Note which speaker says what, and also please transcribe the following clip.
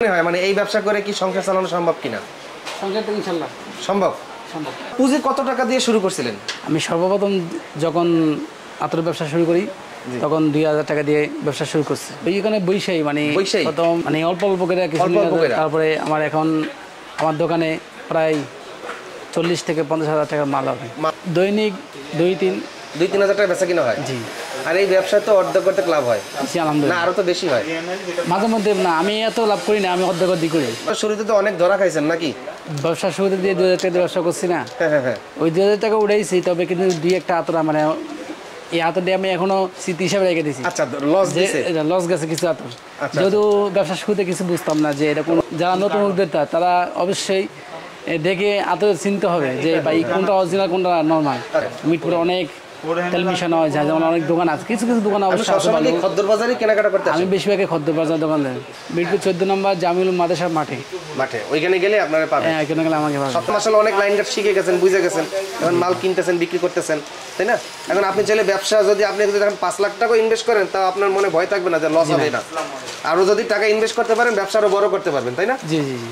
Speaker 1: মানে এই ব্যবসা করে কি সংসার চালানো সম্ভব কিনা?
Speaker 2: সংসার তো ইনশাল্লাহ
Speaker 1: সম্ভব।
Speaker 2: সম্ভব।
Speaker 1: পুঁজি কত টাকা দিয়ে শুরু করছিলেন?
Speaker 2: আমি সর্বপ্রথম যখন আতরের ব্যবসা শুরু করি তখন 2000 টাকা দিয়ে ব্যবসা শুরু করছি। ওইখানে বৈশাই মানে প্রথম মানে অল্প অল্প করে কিছু, তারপরে আমার এখন আমার দোকানে প্রায় 40 থেকে 50,000 টাকার মাল হবে দৈনিক। 2-3
Speaker 1: টাকা বেচা কিনা হয়।
Speaker 2: জি।
Speaker 1: আর এই ব্যবসা তো অর্ধেক লাভ হয়।
Speaker 2: আলহামদুলিল্লাহ।
Speaker 1: আরো তো বেশি হয়
Speaker 2: মাঝে মধ্যে। না, আমি এত লাভ করি না, আমি অর্ধেক করি।
Speaker 1: শুরুতে তো অনেক ধরা খাইছেন নাকি?
Speaker 2: ব্যবসার শুরুতে দিয়ে 2000 টাকা ব্যবসা করছি না।
Speaker 1: হ্যাঁ।
Speaker 2: ওই 2000 টাকা উঠাইছি, তবে কিন্তু 2-1টা আতর মানে এই আতর দিয়ে আমি এখনো স্মৃতি হিসাবে রেখে দিয়েছি।
Speaker 1: আচ্ছা, লস গেছে কিছু আতর।
Speaker 2: যেহেতু ব্যবসার শুরুতে কিছু বুঝতাম না যে এটা কোন, যারা নতুন উদ্যোক্তা তারা অবশ্যই দেখে আতর চিনতে হবে যে ভাই কোনটা অরিজিনাল কোনটা নর্মাল। মিটপুরে অনেক তেল মিশানো হয়, যেমন অনেক দোকান আছে, কিছু কিছু দোকান অবশ্যই
Speaker 1: খদ্দর বাজারে কেনাকাটা করতে
Speaker 2: আমি বেশিরভাগই খদ্দর বাজার দোকান দেয়। মিটপুর 14 নম্বর জামিউল মাদ্রাসার মাঠে
Speaker 1: ওইখানে গেলে আপনারা পাবেন।
Speaker 2: হ্যাঁ, এখানে গেলে আমাকে পাবেন।
Speaker 1: আসলে অনেক লাইন ঘাট শিখে গেছেন, বুঝে গেছেন, এখন মাল কিনতেছেন, বিক্রি করতেছেন, তাই না? এখন আপনি চাইলে ব্যবসা যদি আপনি এখন 5 লাখ টাকা ইনভেস্ট করেন, তা আপনার মনে ভয় থাকবে না যে লস হবে না। আরো যদি টাকা ইনভেস্ট করতে পারেন, ব্যবসা আরো বড় করতে পারবেন, তাই না?
Speaker 2: জি জি জি।